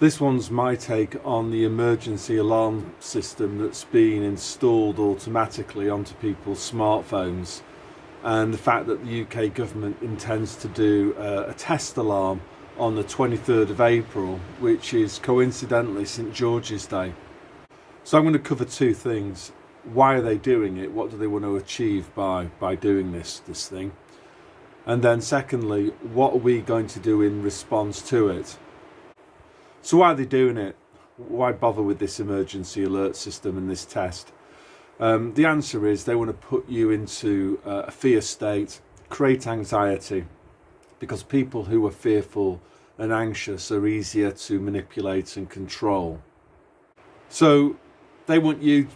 This one's my take on the emergency alarm system that's been installed automatically onto people's smartphones, and the fact that the UK government intends to do a test alarm on the 23rd of April, which is coincidentally St George's Day. So I'm going to cover two things. Why are they doing it? What do they want to achieve by doing this thing? And then secondly, what are we going to do in response to it? So why are they doing it? Why bother with this emergency alert system and this test? The answer is they want to put you into a fear state, create anxiety, because people who are fearful and anxious are easier to manipulate and control. So they want you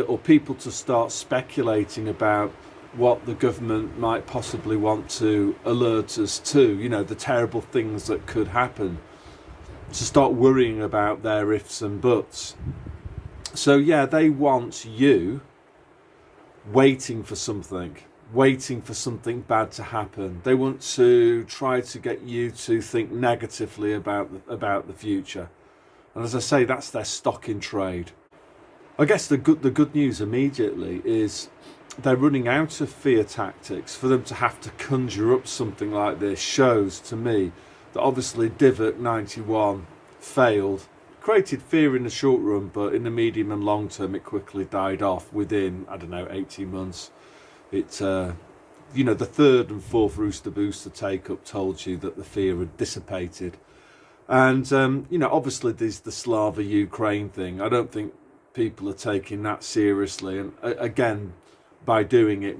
or people to start speculating about what the government might possibly want to alert us to, the terrible things that could happen, to start worrying about their ifs and buts. So yeah, they want you waiting for something bad to happen. They want to try to get you to think negatively about the future. And as I say, that's their stock in trade. I guess the good news immediately is they're running out of fear tactics. For them to have to conjure up something like this shows to me that obviously Divot 91 failed, created fear in the short run, but in the medium and long term it quickly died off within, 18 months. The third and fourth Rooster Booster take-up told you that the fear had dissipated. And, obviously there's the Slava Ukraine thing. I don't think people are taking that seriously. And again, by doing it,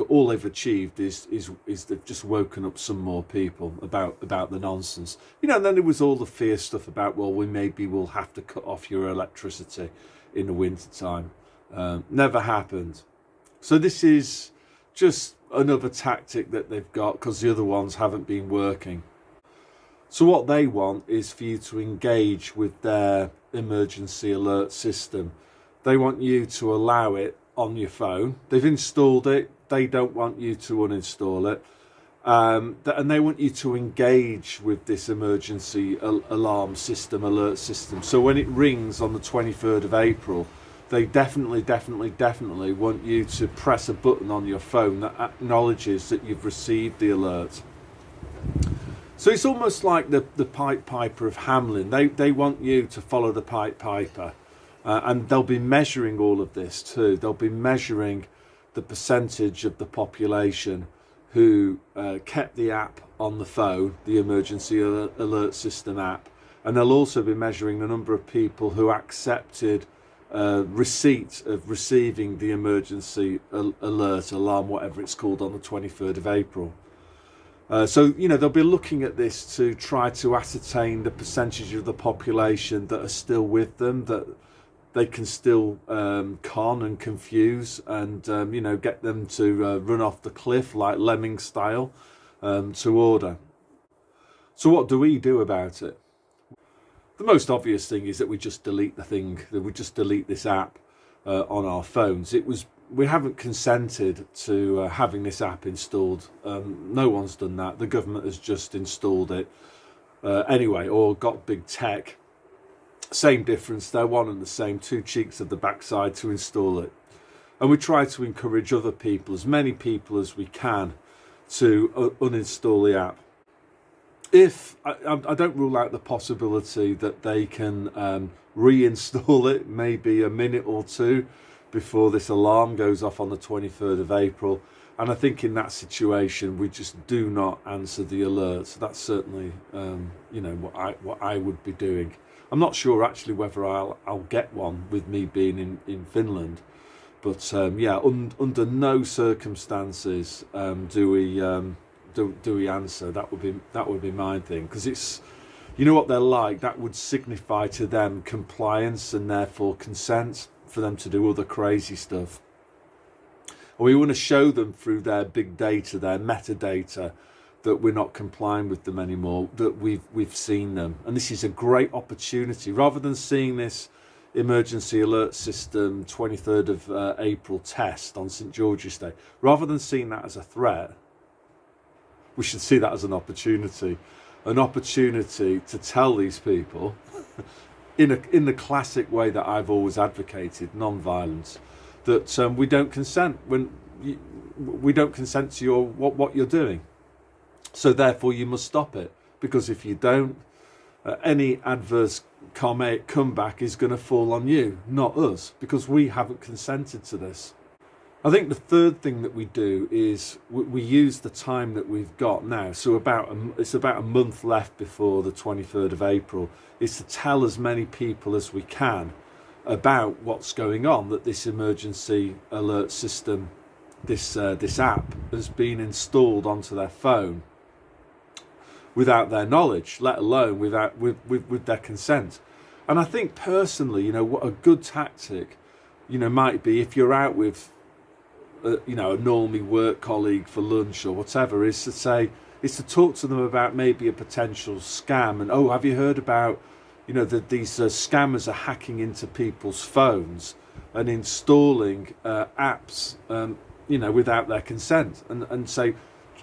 all they've achieved is they've just woken up some more people about the nonsense. And then there was all the fear stuff about, well, we'll have to cut off your electricity in the winter time. Never happened. So this is just another tactic that they've got because the other ones haven't been working. So what they want is for you to engage with their emergency alert system. They want you to allow it on your phone. They've installed it. They don't want you to uninstall it. And they want you to engage with this emergency alarm system, alert system. So when it rings on the 23rd of April, they definitely want you to press a button on your phone that acknowledges that you've received the alert. So it's almost like the Pied Piper of Hamelin. They want you to follow the Pied Piper. And they'll be measuring all of this too. They'll be measuring the percentage of the population who kept the app on the phone, the emergency alert system app. And they'll also be measuring the number of people who accepted receipt of receiving the emergency alert, alarm, whatever it's called, on the 23rd of April. So they'll be looking at this to try to ascertain the percentage of the population that are still with them, that they can still con and confuse and get them to run off the cliff like lemming style to order. So what do we do about it? The most obvious thing is that we just delete this app on our phones. We haven't consented to having this app installed. No one's done that. The government has just installed it anyway, or got big tech. Same difference, they're one and the same, two cheeks of the backside to install it. And we try to encourage other people, as many people as we can, to uninstall the app. If I don't rule out the possibility that they can reinstall it maybe a minute or two before this alarm goes off on the 23rd of April. And I think in that situation, we just do not answer the alert. So that's certainly, what I would be doing. I'm not sure actually whether I'll get one with me being in Finland, but under no circumstances do we answer. That would be my thing, because it's, what they're like. That would signify to them compliance and therefore consent for them to do other crazy stuff. And we want to show them through their big data, their metadata, that we're not complying with them anymore, that we've seen them. And this is a great opportunity. Rather than seeing this emergency alert system 23rd of April test on St George's Day, rather than seeing that as a threat, we should see that as an opportunity. an opportunity to tell these people in the classic way that I've always advocated, non-violence, that we don't consent we don't consent to what you're doing. So therefore you must stop it, because if you don't, any adverse comeback is going to fall on you, not us, because we haven't consented to this. I think the third thing that we do is we use the time that we've got now. So it's about a month left before the 23rd of April, is to tell as many people as we can about what's going on, that this emergency alert system, this app, has been installed onto their phone without their knowledge, let alone with their consent. And I think personally, what a good tactic, might be, if you're out with a normie work colleague for lunch or whatever, is to talk to them about maybe a potential scam. And, oh, have you heard about, that these scammers are hacking into people's phones and installing apps, without their consent, and say,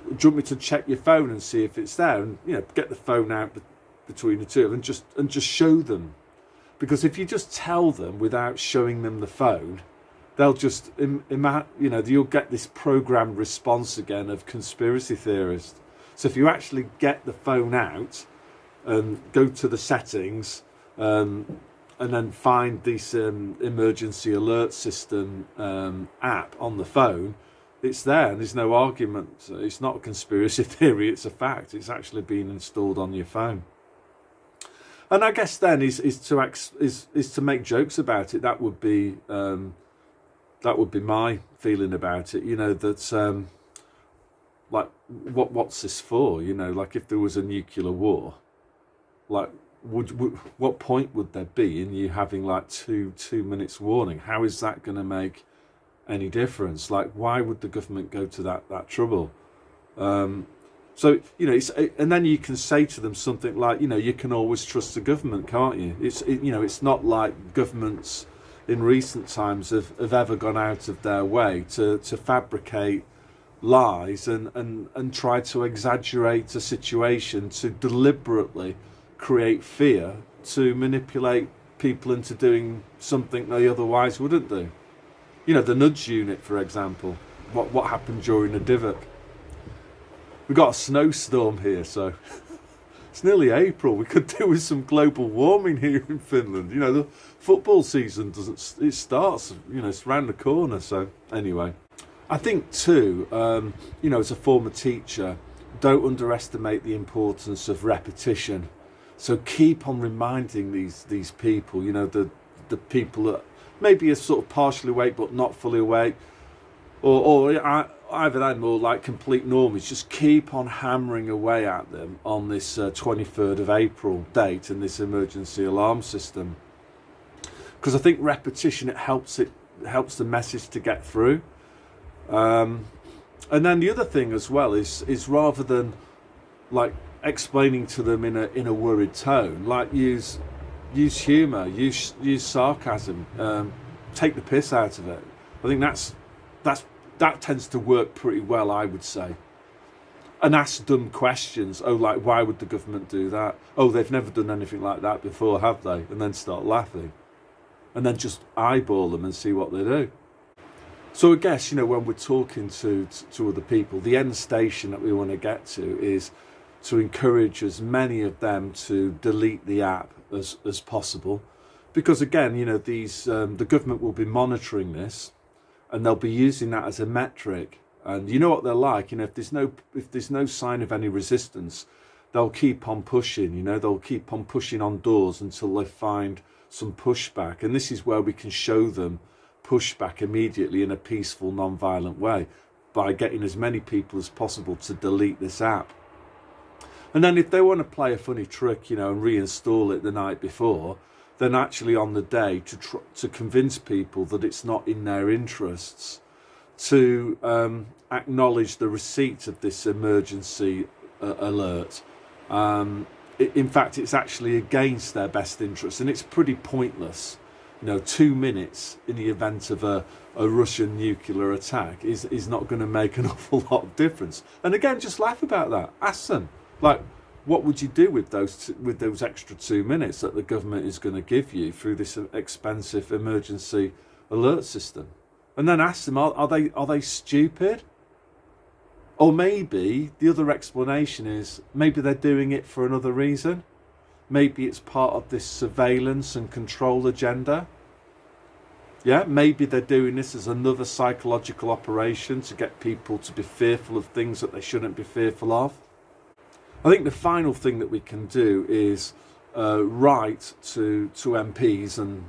do you want me to check your phone and see if it's there? And, get the phone out between the two and just show them. Because if you just tell them without showing them the phone, they'll just, you'll get this programmed response again of conspiracy theorists. So if you actually get the phone out and go to the settings, and then find this emergency alert system app on the phone, it's there, and there's no argument. It's not a conspiracy theory, it's a fact. It's actually been installed on your phone. And I guess then is to make jokes about it. That would be my feeling about it. That like what's this for? Like if there was a nuclear war, like what point would there be in you having like two minutes warning? How is that going to make any difference? Like, why would the government go to that trouble? So and then you can say to them something like, you can always trust the government, can't you? It's not like governments in recent times have ever gone out of their way to fabricate lies and try to exaggerate a situation, to deliberately create fear, to manipulate people into doing something they otherwise wouldn't do. The nudge unit, for example. What happened during the divot? We've got a snowstorm here, so it's nearly April. We could do with some global warming here in Finland. The football season starts, it's around the corner. So anyway, I think too, as a former teacher, don't underestimate the importance of repetition. So keep on reminding these people, the people that maybe are sort of partially awake but not fully awake, or either that or like complete normies. Just keep on hammering away at them on this 23rd of April date and this emergency alarm system, because I think repetition, it helps the message to get through. And then the other thing as well is rather than like explaining to them in a worried tone, like use humour, use sarcasm, take the piss out of it. I think that tends to work pretty well, I would say. And ask dumb questions. Oh, like, why would the government do that? Oh, they've never done anything like that before, have they? And then start laughing. And then just eyeball them and see what they do. So I guess, when we're talking to other people, the end station that we want to get to is to encourage as many of them to delete the app as possible. Because again, the government will be monitoring this, and they'll be using that as a metric. And you know what they're like, if there's no sign of any resistance, they'll keep on pushing, they'll keep on pushing on doors until they find some pushback. And this is where we can show them pushback immediately in a peaceful, non-violent way, by getting as many people as possible to delete this app. And then if they want to play a funny trick, and reinstall it the night before, then actually on the day to convince people that it's not in their interests to acknowledge the receipt of this emergency alert. In fact, it's actually against their best interests, and it's pretty pointless. 2 minutes in the event of a Russian nuclear attack is not going to make an awful lot of difference. And again, just laugh about that. Ask them, like, what would you do with those extra 2 minutes that the government is going to give you through this expensive emergency alert system? And then ask them, are they stupid? Or maybe the other explanation is maybe they're doing it for another reason. Maybe it's part of this surveillance and control agenda. Yeah, maybe they're doing this as another psychological operation to get people to be fearful of things that they shouldn't be fearful of. I think the final thing that we can do is write to MPs and,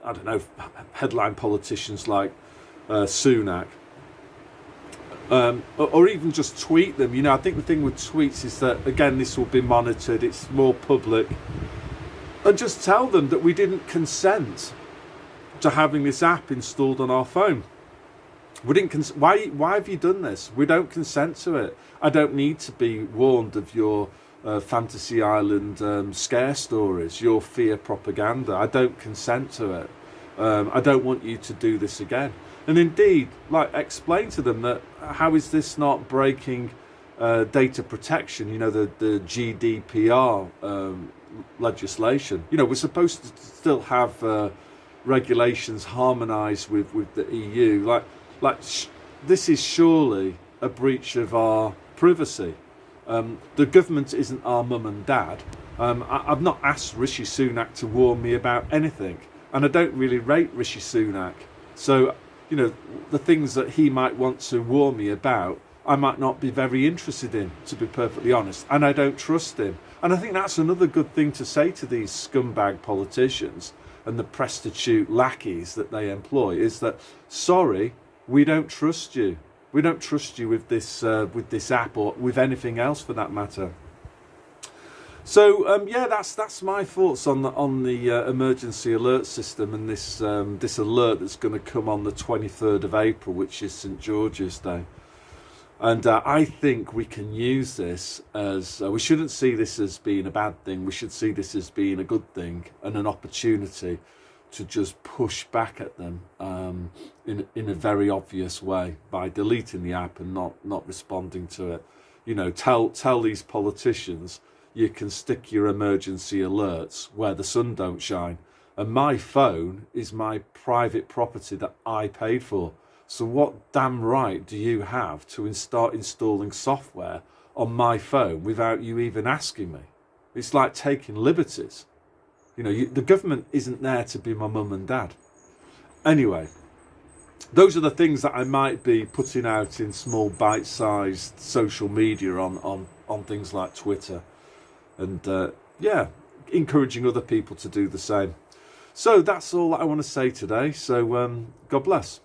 I don't know, headline politicians like Sunak, or even just tweet them. You know, I think the thing with tweets is that, again, this will be monitored, it's more public, and just tell them that we didn't consent to having this app installed on our phone. We didn't. Why have you done this? We don't consent to it. I don't need to be warned of your Fantasy Island scare stories, your fear propaganda. I don't consent to it. I don't want you to do this again. And indeed, like, explain to them that how is this not breaking data protection? You know, the GDPR legislation. You know, we're supposed to still have regulations harmonised with the EU. This is surely a breach of our privacy. The government isn't our mum and dad. I've not asked Rishi Sunak to warn me about anything, and I don't really rate Rishi Sunak. So, you know, the things that he might want to warn me about, I might not be very interested in, to be perfectly honest, and I don't trust him. And I think that's another good thing to say to these scumbag politicians and the prostitute lackeys that they employ, is that, sorry, we don't trust you. We don't trust you with this app, or with anything else for that matter. So yeah, that's my thoughts on the emergency alert system and this alert that's going to come on the 23rd of April, which is St George's Day. And I think we can use this as we shouldn't see this as being a bad thing. We should see this as being a good thing and an opportunity to just push back at them in a very obvious way by deleting the app and not responding to it. You know, tell these politicians you can stick your emergency alerts where the sun don't shine. And my phone is my private property that I paid for. So what damn right do you have to start installing software on my phone without you even asking me? It's like taking liberties. You know, the government isn't there to be my mum and dad. Anyway, those are the things that I might be putting out in small bite-sized social media on things like Twitter. And yeah, encouraging other people to do the same. So that's all that I want to say today. So God bless.